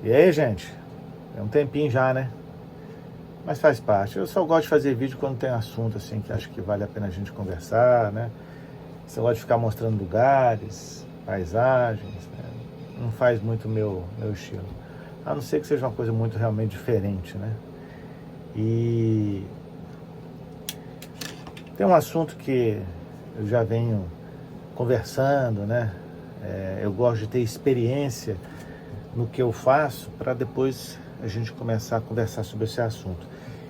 E aí, gente? É um tempinho já, né? Mas faz parte. Eu só gosto de fazer vídeo quando tem assunto assim que acho que vale a pena a gente conversar, né? Você gosta de ficar mostrando lugares, paisagens, né? Não faz muito meu estilo. A não ser que seja uma coisa muito realmente diferente, né? E tem um assunto que eu já venho conversando, né? Eu gosto de ter experiência no que eu faço para depois a gente começar a conversar sobre esse assunto.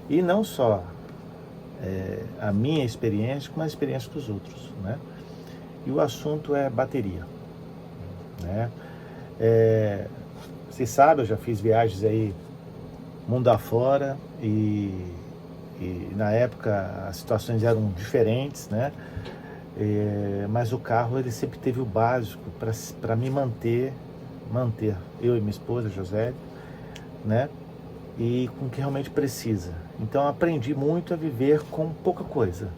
E não só a minha experiência, como a experiência dos outros, né? E o assunto é bateria, né? Vocês sabem, eu já fiz viagens aí mundo afora e na época as situações eram diferentes, né? Mas o carro ele sempre teve o básico para me manter, eu e minha esposa, José, né? E com o que realmente precisa. Então aprendi muito a viver com pouca coisa.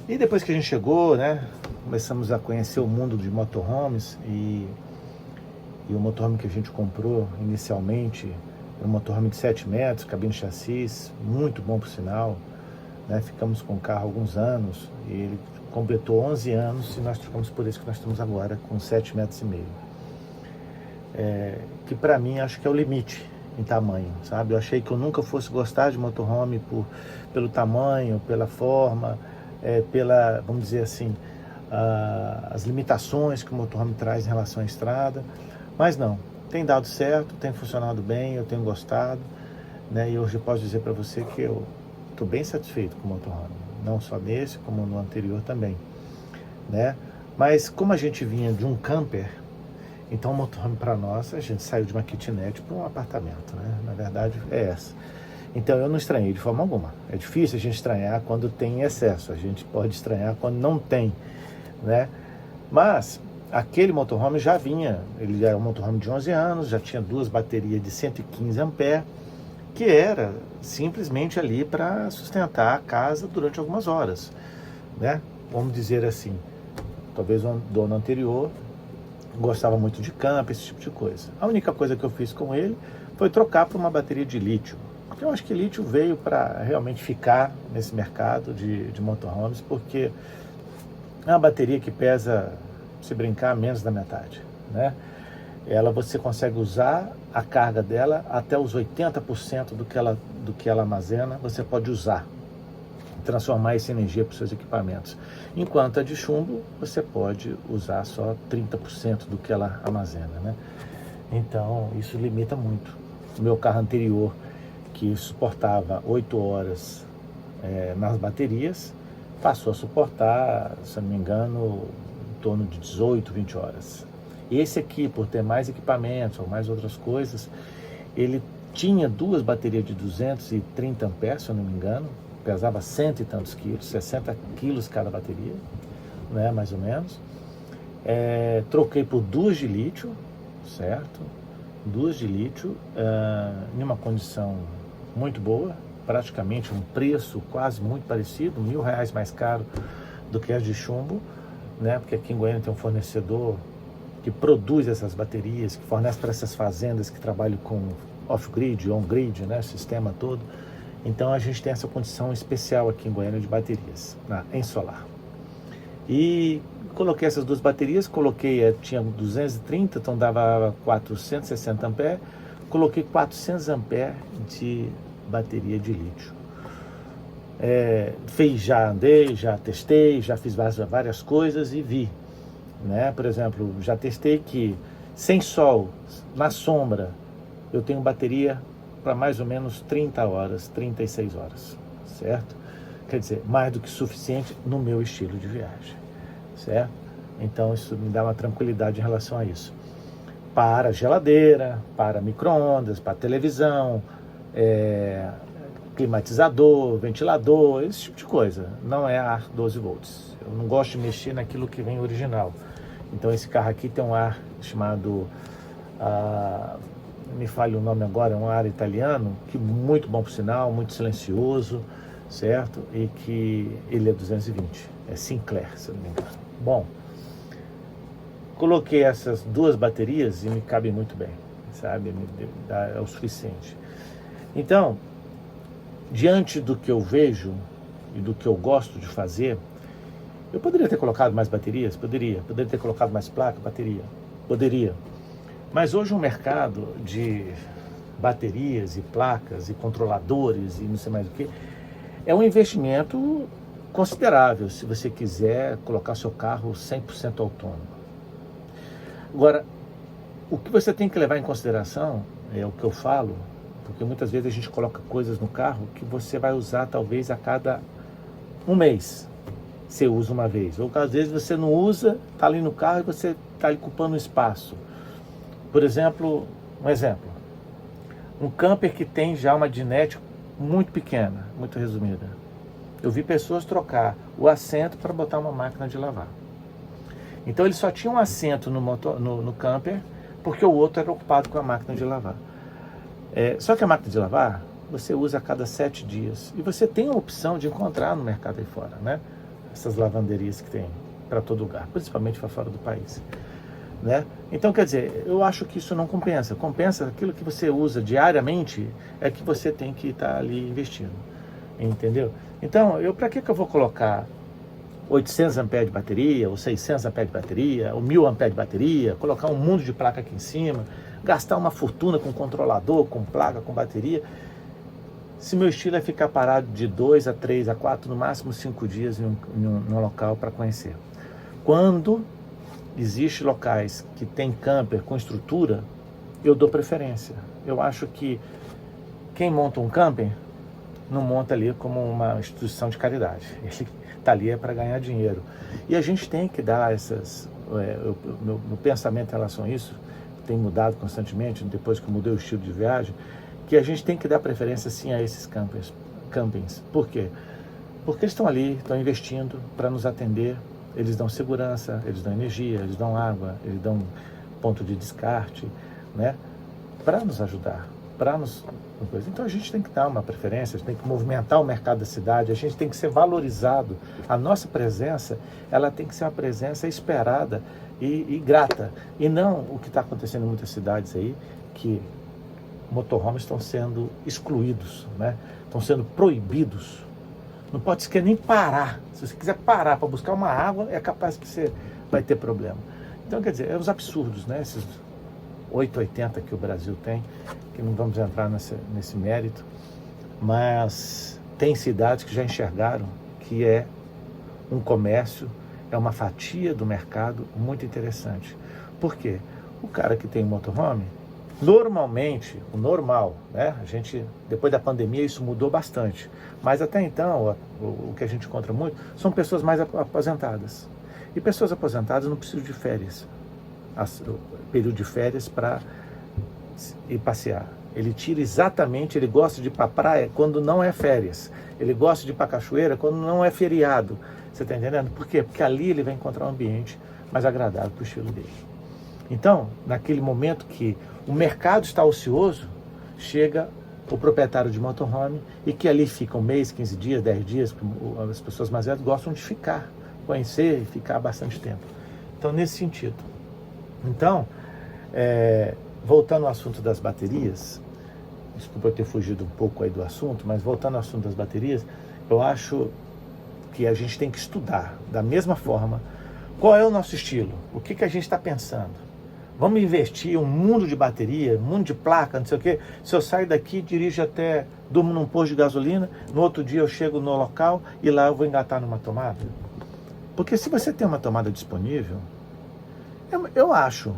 E depois que a gente chegou, né, começamos a conhecer o mundo de motorhomes e o motorhome que a gente comprou inicialmente era um motorhome de 7 metros, cabine chassis, muito bom por sinal, né? Ficamos com o carro alguns anos e ele completou 11 anos e nós trocamos por esse que nós estamos agora, com 7 metros e meio. Que para mim acho que é o limite em tamanho, sabe? Eu achei que eu nunca fosse gostar de motorhome pelo tamanho, pela forma, vamos dizer assim, as limitações que o motorhome traz em relação à estrada, mas não, tem dado certo, tem funcionado bem, eu tenho gostado, né? E hoje eu posso dizer para você que eu estou bem satisfeito com o motorhome, não só nesse, como no anterior também, né? Mas como a gente vinha de um camper, então o motorhome para nós, a gente saiu de uma kitnet para um apartamento, né? Na verdade é essa. Então eu não estranhei de forma alguma. É difícil a gente estranhar quando tem excesso, a gente pode estranhar quando não tem, né? Mas aquele motorhome já vinha, ele era um motorhome de 11 anos, já tinha duas baterias de 115 amperes, que era simplesmente ali para sustentar a casa durante algumas horas, né? Vamos dizer assim, talvez o dono anterior gostava muito de campo, esse tipo de coisa. A única coisa que eu fiz com ele foi trocar por uma bateria de lítio. Porque eu acho que lítio veio para realmente ficar nesse mercado de motorhomes, porque é uma bateria que pesa, se brincar, menos da metade, né? Você consegue usar a carga dela até os 80% do que ela armazena, você pode usar, transformar essa energia para os seus equipamentos. Enquanto a de chumbo, você pode usar só 30% do que ela armazena, né? Então, isso limita muito. O meu carro anterior, que suportava 8 horas nas baterias, passou a suportar, se não me engano, em torno de 18, 20 horas. Esse aqui, por ter mais equipamentos ou mais outras coisas, ele tinha duas baterias de 230 amperes, se eu não me engano, pesava cento e tantos quilos, 60 quilos cada bateria, né, mais ou menos. Troquei por duas de lítio, certo? Duas de lítio, em uma condição muito boa, praticamente um preço quase muito parecido, R$ 1.000 mais caro do que as de chumbo, né? Porque aqui em Goiânia tem um fornecedor que produz essas baterias, que fornece para essas fazendas que trabalham com off-grid, on-grid, né? Sistema todo. Então a gente tem essa condição especial aqui em Goiânia de baterias, em solar. E coloquei essas duas baterias, tinha 230, então dava 460 amperes, coloquei 400 amperes de bateria de lítio. Já andei, já testei, já fiz várias coisas e vi, né? Por exemplo, já testei que sem sol, na sombra, eu tenho bateria para mais ou menos 30 horas, 36 horas, certo? Quer dizer, mais do que suficiente no meu estilo de viagem, certo? Então isso me dá uma tranquilidade em relação a isso. Para geladeira, para micro-ondas, para televisão, climatizador, ventilador, esse tipo de coisa. Não é ar 12 volts. Eu não gosto de mexer naquilo que vem original. Então esse carro aqui tem um ar chamado, me falha o nome agora, é um ar italiano, que muito bom por sinal, muito silencioso, certo? E que ele é 220, é Sinclair, se não me engano. Bom, coloquei essas duas baterias e me cabem muito bem, sabe? É o suficiente. Então, diante do que eu vejo e do que eu gosto de fazer, eu poderia ter colocado mais baterias? Poderia ter colocado mais placa? Poderia. Mas hoje o mercado de baterias e placas e controladores e não sei mais o que, é um investimento considerável se você quiser colocar seu carro 100% autônomo. Agora, o que você tem que levar em consideração, é o que eu falo, porque muitas vezes a gente coloca coisas no carro que você vai usar talvez a cada um mês. Você usa uma vez, ou às vezes você não usa, está ali no carro e você está ali ocupando um espaço. Por exemplo, um camper que tem já uma dinette muito pequena, muito resumida. Eu vi pessoas trocar o assento para botar uma máquina de lavar. Então ele só tinha um assento no camper, porque o outro era ocupado com a máquina de lavar. Só que a máquina de lavar, você usa a cada 7 dias. E você tem a opção de encontrar no mercado aí fora, né? Essas lavanderias que tem para todo lugar, principalmente para fora do país. Né? Então, quer dizer, eu acho que isso não compensa. Compensa aquilo que você usa diariamente, é que você tem que estar ali investindo. Entendeu? Então, para que eu vou colocar 800 amperes de bateria, ou 600 amperes de bateria, ou 1000 amperes de bateria, colocar um mundo de placa aqui em cima, gastar uma fortuna com controlador, com placa, com bateria, se meu estilo é ficar parado de 2 a 3 a 4, no máximo 5 dias em um local para conhecer. Quando existem locais que tem camper com estrutura, eu dou preferência. Eu acho que quem monta um camper não monta ali como uma instituição de caridade. Ele está ali para ganhar dinheiro. E a gente tem que dar essas... meu pensamento em relação a isso tem mudado constantemente, depois que eu mudei o estilo de viagem, que a gente tem que dar preferência sim a esses campings. Por quê? Porque eles estão ali, estão investindo para nos atender. Eles dão segurança, eles dão energia, eles dão água, eles dão ponto de descarte, né? Para nos ajudar, para nos... Então a gente tem que dar uma preferência, a gente tem que movimentar o mercado da cidade, a gente tem que ser valorizado. A nossa presença, ela tem que ser uma presença esperada e grata. E não o que está acontecendo em muitas cidades aí, que motorhomes estão sendo excluídos, né? Estão sendo proibidos. Não pode sequer nem parar. Se você quiser parar para buscar uma água, é capaz que você vai ter problema. Então, quer dizer, é os absurdos, né? Esses 880 que o Brasil tem, que não vamos entrar nesse mérito, mas tem cidades que já enxergaram que é um comércio, é uma fatia do mercado muito interessante. Por quê? O cara que tem motorhome, normalmente, o normal, né? A gente, depois da pandemia, isso mudou bastante. Mas até então, o que a gente encontra muito são pessoas mais aposentadas. E pessoas aposentadas não precisam de férias. Período de férias para ir passear. Ele tira exatamente, ele gosta de ir para a praia quando não é férias. Ele gosta de ir para a cachoeira quando não é feriado. Você está entendendo? Por quê? Porque ali ele vai encontrar um ambiente mais agradável para o estilo dele. Então, naquele momento que o mercado está ocioso, chega o proprietário de motorhome e que ali fica um mês, 15 dias, 10 dias, as pessoas mais velhas gostam de ficar, conhecer e ficar bastante tempo. Então, nesse sentido. Então, voltando ao assunto das baterias, desculpa eu ter fugido um pouco aí do assunto, mas voltando ao assunto das baterias, eu acho que a gente tem que estudar da mesma forma qual é o nosso estilo, o que a gente está pensando. Vamos investir um mundo de bateria, um mundo de placa, não sei o quê. Se eu saio daqui, dirijo até, durmo num posto de gasolina, no outro dia eu chego no local e lá eu vou engatar numa tomada. Porque se você tem uma tomada disponível, eu acho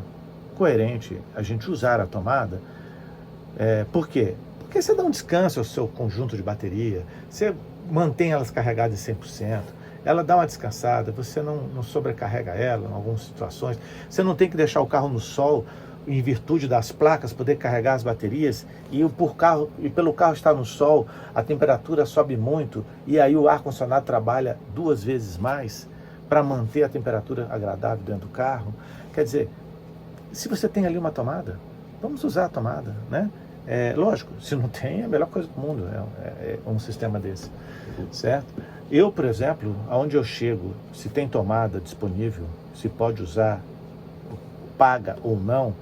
coerente a gente usar a tomada. Por quê? Porque você dá um descanso ao seu conjunto de bateria, você mantém elas carregadas em 100%, ela dá uma descansada, você não sobrecarrega ela em algumas situações, você não tem que deixar o carro no sol em virtude das placas, poder carregar as baterias, e pelo carro estar no sol, a temperatura sobe muito, e aí o ar-condicionado trabalha 2 vezes mais para manter a temperatura agradável dentro do carro. Quer dizer, se você tem ali uma tomada, vamos usar a tomada, né? Lógico, se não tem, é a melhor coisa do mundo, um sistema desse, certo? Eu, por exemplo, aonde eu chego, se tem tomada disponível, se pode usar, paga ou não,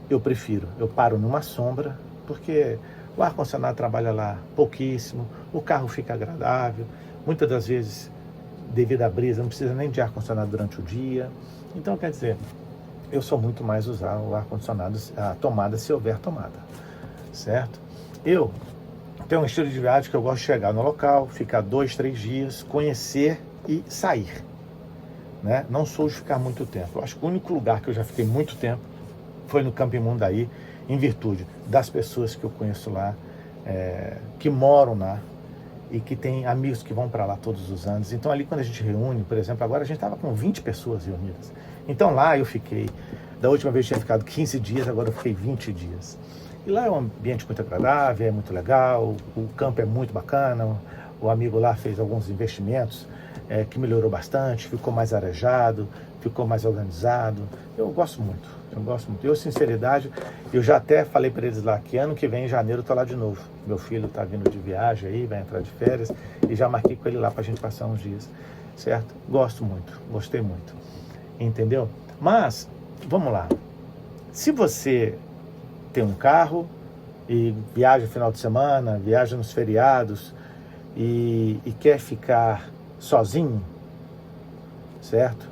eu prefiro, eu paro numa sombra, porque o ar-condicionado trabalha lá pouquíssimo, o carro fica agradável, muitas das vezes, devido à brisa, não precisa nem de ar-condicionado durante o dia. Então, quer dizer, eu sou muito mais usar o ar-condicionado, a tomada, se houver tomada, certo? Eu tenho um estilo de viagem que eu gosto de chegar no local, ficar 2, 3 dias, conhecer e sair, né? Não sou de ficar muito tempo. Eu acho que o único lugar que eu já fiquei muito tempo foi no Camping Mundaí, em virtude das pessoas que eu conheço lá, que moram lá e que tem amigos que vão para lá todos os anos. Então ali quando a gente reúne, por exemplo, agora a gente estava com 20 pessoas reunidas. Então lá eu fiquei, da última vez eu tinha ficado 15 dias, agora eu fiquei 20 dias. E lá é um ambiente muito agradável, é muito legal, o campo é muito bacana, o amigo lá fez alguns investimentos que melhorou bastante, ficou mais arejado, ficou mais organizado. Eu gosto muito, eu gosto muito. Eu, sinceridade, eu já até falei para eles lá que ano que vem, em janeiro, eu tô lá de novo. Meu filho tá vindo de viagem aí, vai entrar de férias, e já marquei com ele lá pra gente passar uns dias, certo? Gosto muito, gostei muito, entendeu? Mas, vamos lá, se você tem um carro e viaja no final de semana, viaja nos feriados e quer ficar sozinho, certo?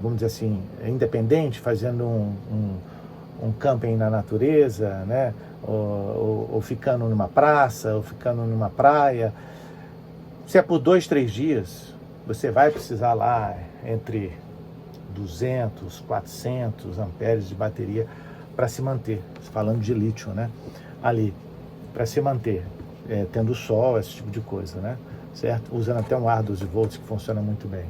Vamos dizer assim, independente, fazendo um camping na natureza, né? Ou ficando numa praça, ou ficando numa praia. Se é por 2, 3 dias, você vai precisar lá entre 200, 400 amperes de bateria para se manter, falando de lítio, né? Ali, para se manter, tendo sol, esse tipo de coisa, né? Certo? Usando até um ar 12 volts que funciona muito bem.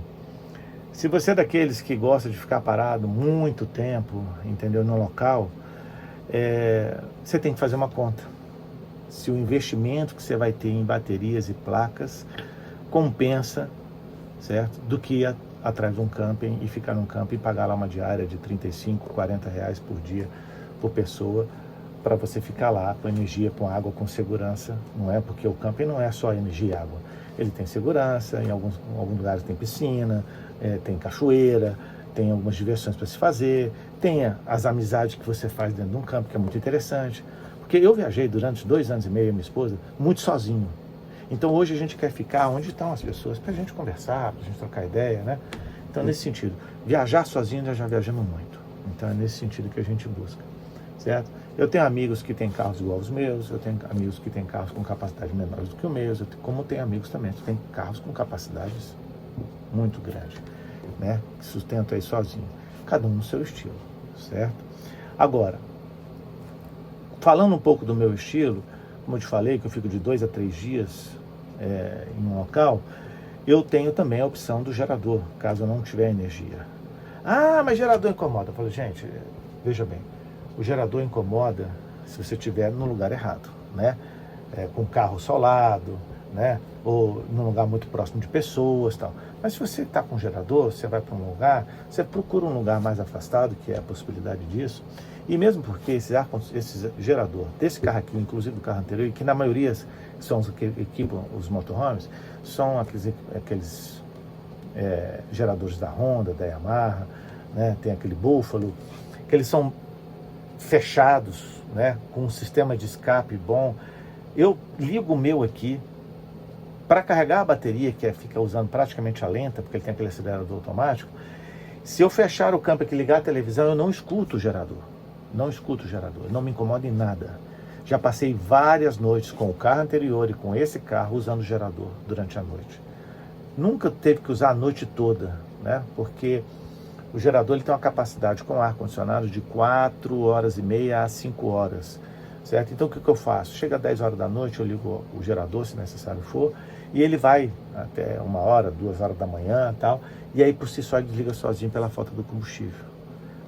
Se você é daqueles que gosta de ficar parado muito tempo, entendeu, no local, você tem que fazer uma conta. Se o investimento que você vai ter em baterias e placas compensa, certo? Do que ir atrás de um camping e ficar num camping e pagar lá uma diária de 35, 40 reais por dia, por pessoa, para você ficar lá com energia, com água, com segurança, não é? Porque o camping não é só energia e água. Ele tem segurança, em alguns lugares tem piscina, tem cachoeira, tem algumas diversões para se fazer, tem as amizades que você faz dentro de um campo, que é muito interessante. Porque eu viajei durante 2 anos e meio, minha esposa, muito sozinho. Então hoje a gente quer ficar onde estão as pessoas, para a gente conversar, para a gente trocar ideia, né? Então nesse sentido, viajar sozinho nós já viajamos muito. Então é nesse sentido que a gente busca, certo? Eu tenho amigos que têm carros igual aos meus, eu tenho amigos que têm carros com capacidade menores do que o meu, como tenho amigos também que têm carros com capacidades muito grandes, né? Que sustentam aí sozinho, cada um no seu estilo, certo? Agora, falando um pouco do meu estilo, como eu te falei, que eu fico de 2 a 3 dias em um local, eu tenho também a opção do gerador, caso eu não tiver energia. Ah, mas gerador incomoda. Eu falo, gente, veja bem, o gerador incomoda se você estiver no lugar errado, né? Com carro solado, né? Ou num lugar muito próximo de pessoas, tal. Mas se você está com gerador, você vai para um lugar, você procura um lugar mais afastado, que é a possibilidade disso. E mesmo porque esse gerador desse carro aqui, inclusive do carro anterior, que na maioria são os que equipam os motorhomes, são aqueles geradores da Honda, da Yamaha, né? Tem aquele Buffalo, que eles são fechados, né? Com um sistema de escape bom. Eu ligo o meu aqui para carregar a bateria, que fica usando praticamente a lenta, porque ele tem aquele acelerador automático. Se eu fechar o campo aqui e ligar a televisão, eu não escuto o gerador. Não escuto o gerador, não me incomoda em nada. Já passei várias noites com o carro anterior e com esse carro usando o gerador durante a noite. Nunca teve que usar a noite toda, né? Porque o gerador ele tem uma capacidade com ar-condicionado de 4 horas e meia a 5 horas, certo? Então o que eu faço? Chega às 10 horas da noite, eu ligo o gerador, se necessário for, e ele vai até 1 hora, 2 horas da manhã e tal, e aí por si só ele desliga sozinho pela falta do combustível.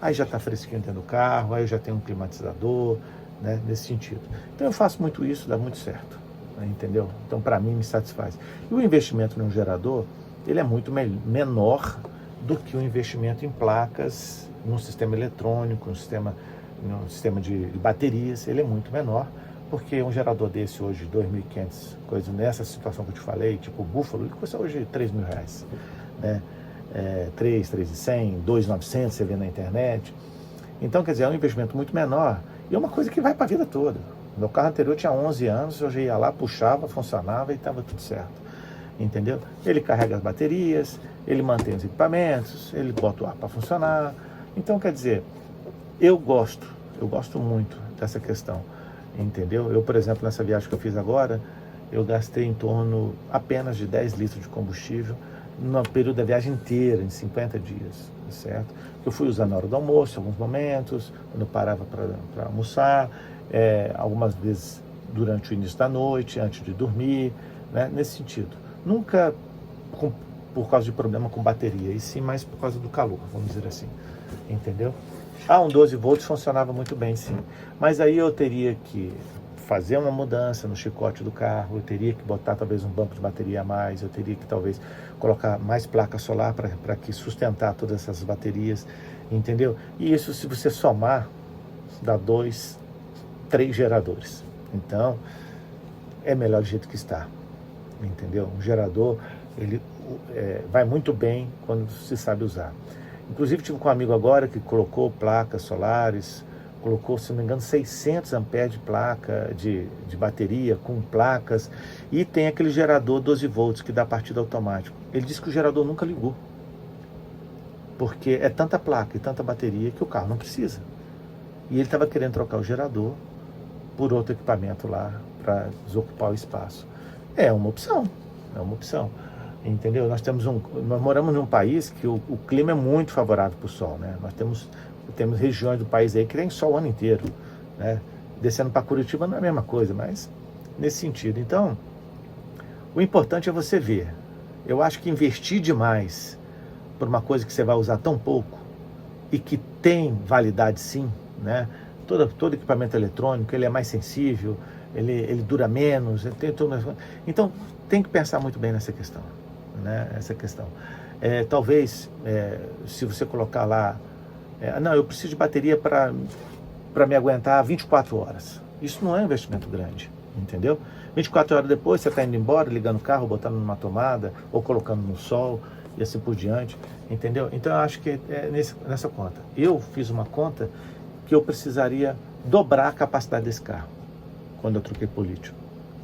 Aí já está fresquinho dentro do carro, aí eu já tenho um climatizador, né, nesse sentido. Então eu faço muito isso, dá muito certo, né, entendeu? Então para mim me satisfaz. E o investimento num gerador, ele é muito menor do que o investimento em placas, num sistema eletrônico, num sistema de baterias, ele é muito menor, porque um gerador desse hoje, 2.500, coisa nessa situação que eu te falei, tipo o Buffalo, ele custa hoje R$3.000, né? 3.100, 2.900, você vê na internet. Então, quer dizer, é um investimento muito menor e é uma coisa que vai para a vida toda. Meu carro anterior tinha 11 anos, eu já ia lá, puxava, funcionava e estava tudo certo. Entendeu? Ele carrega as baterias, ele mantém os equipamentos, ele bota o ar para funcionar. Então, quer dizer, eu gosto muito dessa questão, entendeu? Eu, por exemplo, nessa viagem que eu fiz agora, eu gastei em torno apenas de 10 litros de combustível no período da viagem inteira, em 50 dias, certo? Eu fui usar na hora do almoço, em alguns momentos, quando eu parava para almoçar, algumas vezes durante o início da noite, antes de dormir, né? Nesse sentido. Nunca por causa de problema com bateria, e sim mais por causa do calor, vamos dizer assim, entendeu? Um 12 volts funcionava muito bem, sim, mas aí eu teria que fazer uma mudança no chicote do carro, eu teria que botar talvez um banco de bateria a mais, eu teria que talvez colocar mais placa solar para que sustentar todas essas baterias, entendeu? E isso, se você somar, dá 2, 3 geradores. Então, é melhor do jeito que está, entendeu? Um gerador, ele vai muito bem quando se sabe usar. Inclusive, tive com um amigo agora que colocou placas solares, colocou, se não me engano, 600 amperes de placa, de bateria, com placas, e tem aquele gerador 12 volts que dá partida automático. Ele disse que o gerador nunca ligou, porque é tanta placa e tanta bateria que o carro não precisa. E ele estava querendo trocar o gerador por outro equipamento lá, para desocupar o espaço. É uma opção, entendeu? Nós moramos num país que o clima é muito favorável para o sol, né? Nós temos regiões do país aí que tem sol o ano inteiro, né? Descendo para Curitiba não é a mesma coisa, mas nesse sentido. Então, o importante é você ver. Eu acho que investir demais por uma coisa que você vai usar tão pouco e que tem validade sim, né? Todo equipamento eletrônico, ele é mais sensível, ele dura menos, então tem que pensar muito bem nessa questão, né? Essa questão. Talvez, se você colocar lá, não, eu preciso de bateria para me aguentar 24 horas. Isso não é um investimento grande, entendeu? 24 horas depois você está indo embora, ligando o carro, botando numa tomada, ou colocando no sol, e assim por diante, entendeu? Então eu acho que é nessa conta. Eu fiz uma conta que eu precisaria dobrar a capacidade desse carro, quando eu troquei por lítio.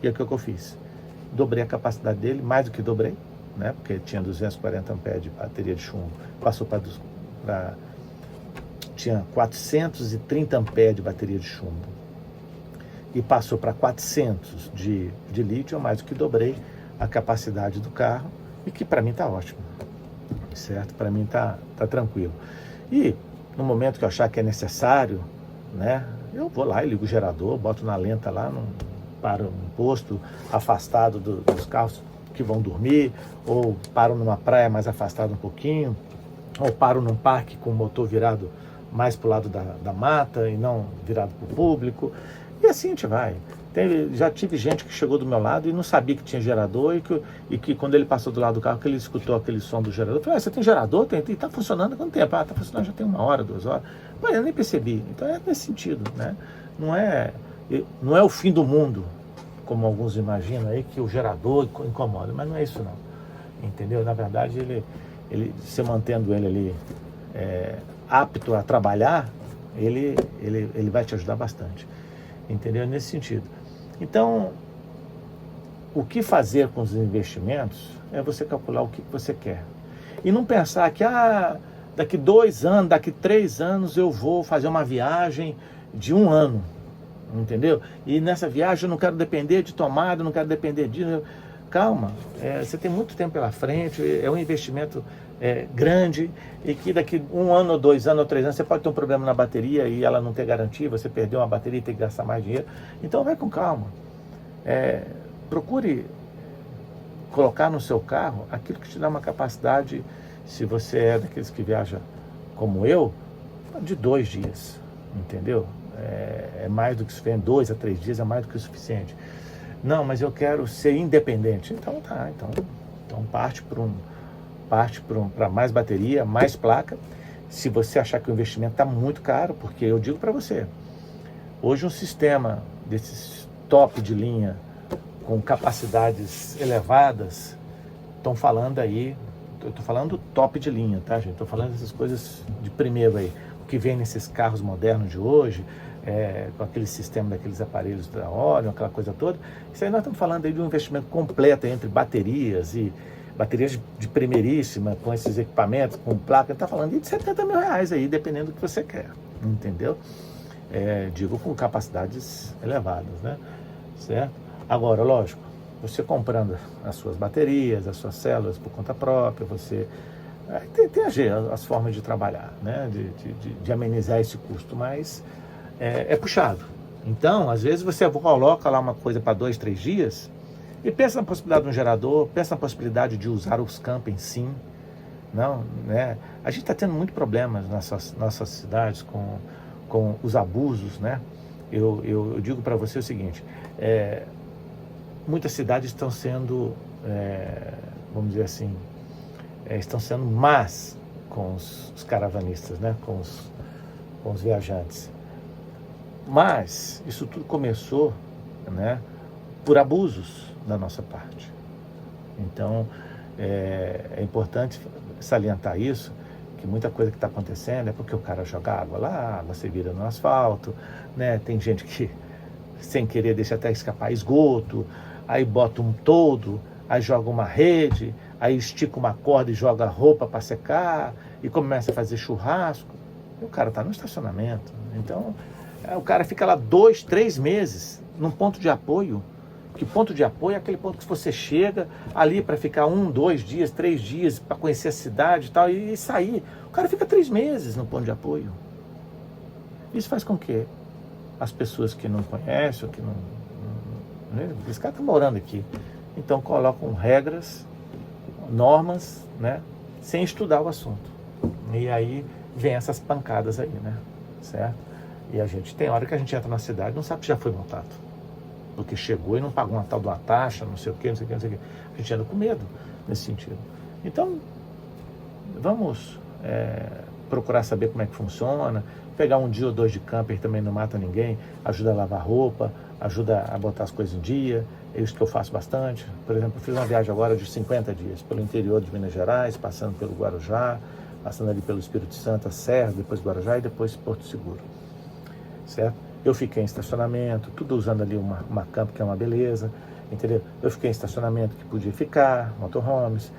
E é o que eu fiz. Dobrei a capacidade dele, mais do que dobrei, né? Porque tinha 240 amperes de bateria de chumbo, passou tinha 430 amperes de bateria de chumbo e passou para 400 de lítio, eu mais do que dobrei a capacidade do carro, e que para mim está ótimo, certo? Para mim tá tranquilo. E no momento que eu achar que é necessário, né, eu vou lá e ligo o gerador, boto na lenta lá, para um posto afastado dos carros que vão dormir, ou paro numa praia mais afastada um pouquinho, ou paro num parque com o motor virado mais para o lado da mata e não virado para o público, e assim a gente vai. Já tive gente que chegou do meu lado e não sabia que tinha gerador, e que quando ele passou do lado do carro, que ele escutou aquele som do gerador, eu falei, você tem gerador? Tem, e está funcionando há quanto tempo? Está funcionando já tem 1 hora, 2 horas. Pô, eu nem percebi. Então é nesse sentido, né? Não é o fim do mundo, como alguns imaginam aí, que o gerador incomoda, mas não é isso não, entendeu? Na verdade, você mantendo ele ali apto a trabalhar, ele vai te ajudar bastante, entendeu? Nesse sentido. Então, o que fazer com os investimentos é você calcular o que você quer. E não pensar que daqui 2 anos, daqui 3 anos eu vou fazer uma viagem de 1 ano, entendeu? E nessa viagem eu não quero depender de tomada, não quero depender disso. Calma, você tem muito tempo pela frente, é um investimento grande, e que daqui 1 ano, ou 2 anos, ou 3 anos, você pode ter um problema na bateria e ela não ter garantia, você perdeu uma bateria e tem que gastar mais dinheiro. Então vai com calma. Procure colocar no seu carro aquilo que te dá uma capacidade, se você é daqueles que viaja como eu, de 2 dias, entendeu? É mais do que suficiente, 2 a 3 dias é mais do que o suficiente. Não, mas eu quero ser independente. Então tá, então parte para mais bateria, mais placa. Se você achar que o investimento está muito caro, porque eu digo para você, hoje um sistema desses top de linha, com capacidades elevadas, estão falando aí, eu estou falando top de linha, tá, gente? Estou falando dessas coisas de primeiro aí, que vem nesses carros modernos de hoje, com aquele sistema daqueles aparelhos da óleo, aquela coisa toda. Isso aí nós estamos falando aí de um investimento completo entre baterias e baterias de primeiríssima, com esses equipamentos, com placa. Está falando de R$70 mil aí, dependendo do que você quer, entendeu? Digo, com capacidades elevadas, né? Certo? Agora, lógico, você comprando as suas baterias, as suas células por conta própria, você tem as formas de trabalhar, né? De amenizar esse custo, mas é puxado. Então, às vezes você coloca lá uma coisa para 2, 3 dias e pensa na possibilidade de um gerador, pensa na possibilidade de usar os campings, sim. Não, né? A gente está tendo muito problemas nas nossas cidades com os abusos, né? Eu digo para você o seguinte, muitas cidades estão sendo, vamos dizer assim, estão sendo más com os caravanistas, né? com os viajantes. Mas isso tudo começou, né, por abusos da nossa parte. Então, é importante salientar isso, que muita coisa que está acontecendo é porque o cara joga água lá, a água se vira no asfalto, né? Tem gente que, sem querer, deixa até escapar esgoto, aí bota um toldo, aí joga uma rede, aí estica uma corda e joga roupa para secar, e começa a fazer churrasco, e o cara está no estacionamento. Então, o cara fica lá 2, 3 meses num ponto de apoio. Que ponto de apoio é aquele ponto que você chega ali para ficar 1, 2 dias, 3 dias, para conhecer a cidade e tal, e sair. O cara fica 3 meses no ponto de apoio. Isso faz com que as pessoas que não conhecem, ou que não, né, esse cara está morando aqui, então colocam regras, normas, né, sem estudar o assunto. E aí vem essas pancadas aí, né, certo? E a gente, tem hora que a gente entra na cidade e não sabe se já foi multado. Porque chegou e não pagou uma tal de uma taxa, não sei o quê, não sei o quê, não sei o quê. A gente anda com medo nesse sentido. Então, vamos procurar saber como é que funciona, pegar um dia ou 2 de camper também não mata ninguém, ajuda a lavar roupa, ajuda a botar as coisas em dia, é isso que eu faço bastante. Por exemplo, eu fiz uma viagem agora de 50 dias, pelo interior de Minas Gerais, passando pelo Guarujá, passando ali pelo Espírito Santo, a Serra, depois Guarujá e depois Porto Seguro. Certo? Eu fiquei em estacionamento, tudo usando ali uma camp, que é uma beleza, entendeu? Eu fiquei em estacionamento que podia ficar, motorhomes,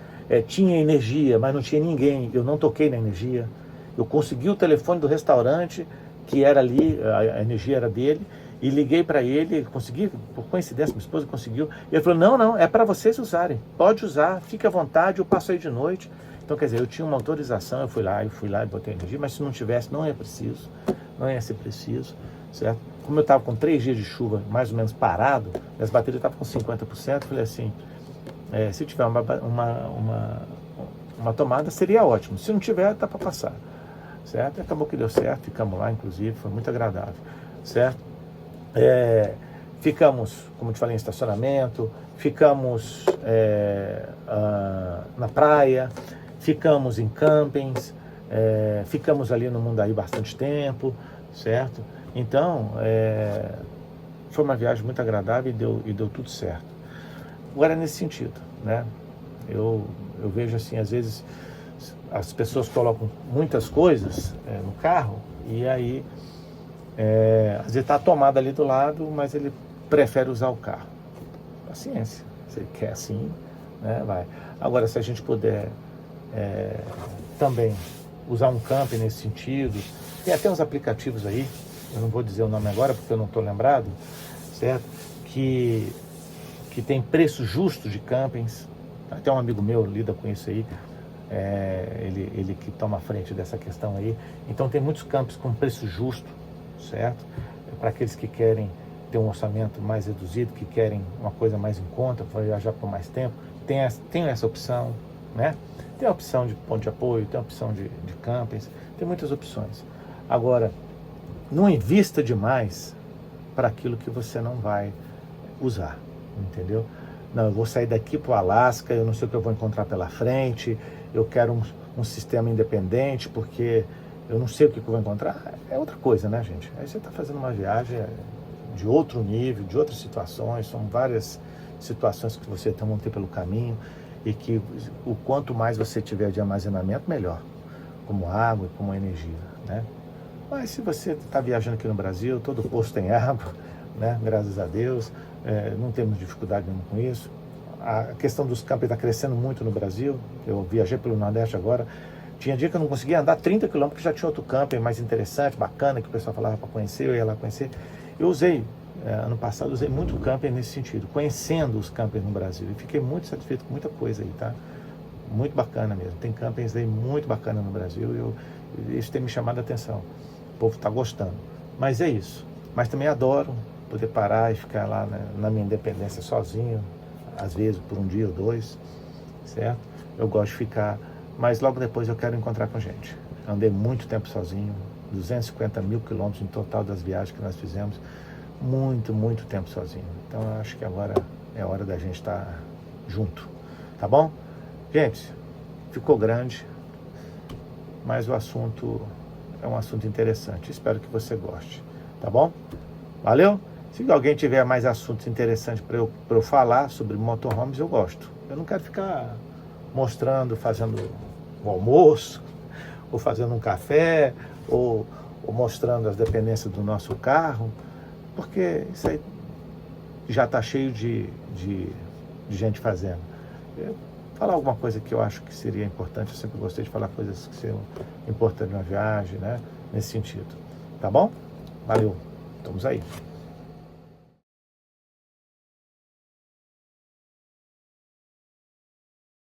tinha energia, mas não tinha ninguém, eu não toquei na energia, eu consegui o telefone do restaurante, que era ali, a energia era dele, e liguei para ele, consegui, por coincidência, minha esposa conseguiu, e ele falou, não, é para vocês usarem, pode usar, fique à vontade, eu passo aí de noite. Então, quer dizer, eu tinha uma autorização, eu fui lá e botei energia, mas se não tivesse, não ia ser preciso, certo? Como eu estava com 3 dias de chuva, mais ou menos parado, minhas baterias estavam com 50%, eu falei assim, se tiver uma tomada, seria ótimo, se não tiver, dá para passar, certo? E acabou que deu certo, ficamos lá, inclusive, foi muito agradável, certo? Ficamos, como te falei, em estacionamento, ficamos na praia, ficamos em campings, ficamos ali no Mundaí bastante tempo, certo? Então, foi uma viagem muito agradável e deu tudo certo. Agora, nesse sentido, né? Eu vejo assim, às vezes, as pessoas colocam muitas coisas no carro e aí, às vezes está a tomada ali do lado, mas ele prefere usar o carro. Paciência, se ele quer assim, né? Vai. Agora, se a gente puder também usar um camping nesse sentido, tem até uns aplicativos aí, eu não vou dizer o nome agora porque eu não estou lembrado, certo? Que tem preço justo de campings, até um amigo meu lida com isso aí, ele que toma a frente dessa questão aí. Então tem muitos campings com preço justo, certo? Para aqueles que querem ter um orçamento mais reduzido, que querem uma coisa mais em conta, para viajar por mais tempo, tem essa opção, né? Tem a opção de ponto de apoio, tem a opção de campings, tem muitas opções. Agora, não invista demais para aquilo que você não vai usar, entendeu? Não, eu vou sair daqui para o Alasca, eu não sei o que eu vou encontrar pela frente, eu quero um sistema independente, porque eu não sei o que eu vou encontrar. É outra coisa, né, gente? Aí você está fazendo uma viagem de outro nível, de outras situações, são várias situações que você tem que ter pelo caminho, e que o quanto mais você tiver de armazenamento, melhor, como água e como energia, né? Mas se você está viajando aqui no Brasil, todo posto tem água, né? Graças a Deus, não temos dificuldade nenhuma com isso. A questão dos campos está crescendo muito no Brasil. Eu viajei pelo Nordeste agora, tinha dia que eu não conseguia andar 30 quilômetros, porque já tinha outro camping mais interessante, bacana, que o pessoal falava para conhecer, eu ia lá conhecer. Eu usei, ano passado, usei muito camping nesse sentido, conhecendo os campings no Brasil, e fiquei muito satisfeito com muita coisa aí, tá? Muito bacana mesmo, tem campings aí muito bacana no Brasil, isso tem me chamado a atenção. O povo está gostando, mas é isso. Mas também adoro poder parar e ficar lá, né, na minha independência sozinho, às vezes por um dia ou dois, certo? Eu gosto de ficar, mas logo depois eu quero encontrar com gente. Andei muito tempo sozinho, 250 mil quilômetros no total das viagens que nós fizemos, muito tempo sozinho. Então eu acho que agora é hora da gente estar junto, tá bom? Gente, ficou grande, mas o assunto é um assunto interessante. Espero que você goste, tá bom? Valeu? Se alguém tiver mais assuntos interessantes para eu falar sobre motorhomes, eu gosto. Eu não quero ficar mostrando, fazendo o almoço, ou fazendo um café, ou mostrando as dependências do nosso carro, porque isso aí já está cheio de gente fazendo. Falar alguma coisa que eu acho que seria importante, eu sempre gostei de falar coisas que seriam importantes na viagem, né? Nesse sentido. Tá bom? Valeu, estamos aí.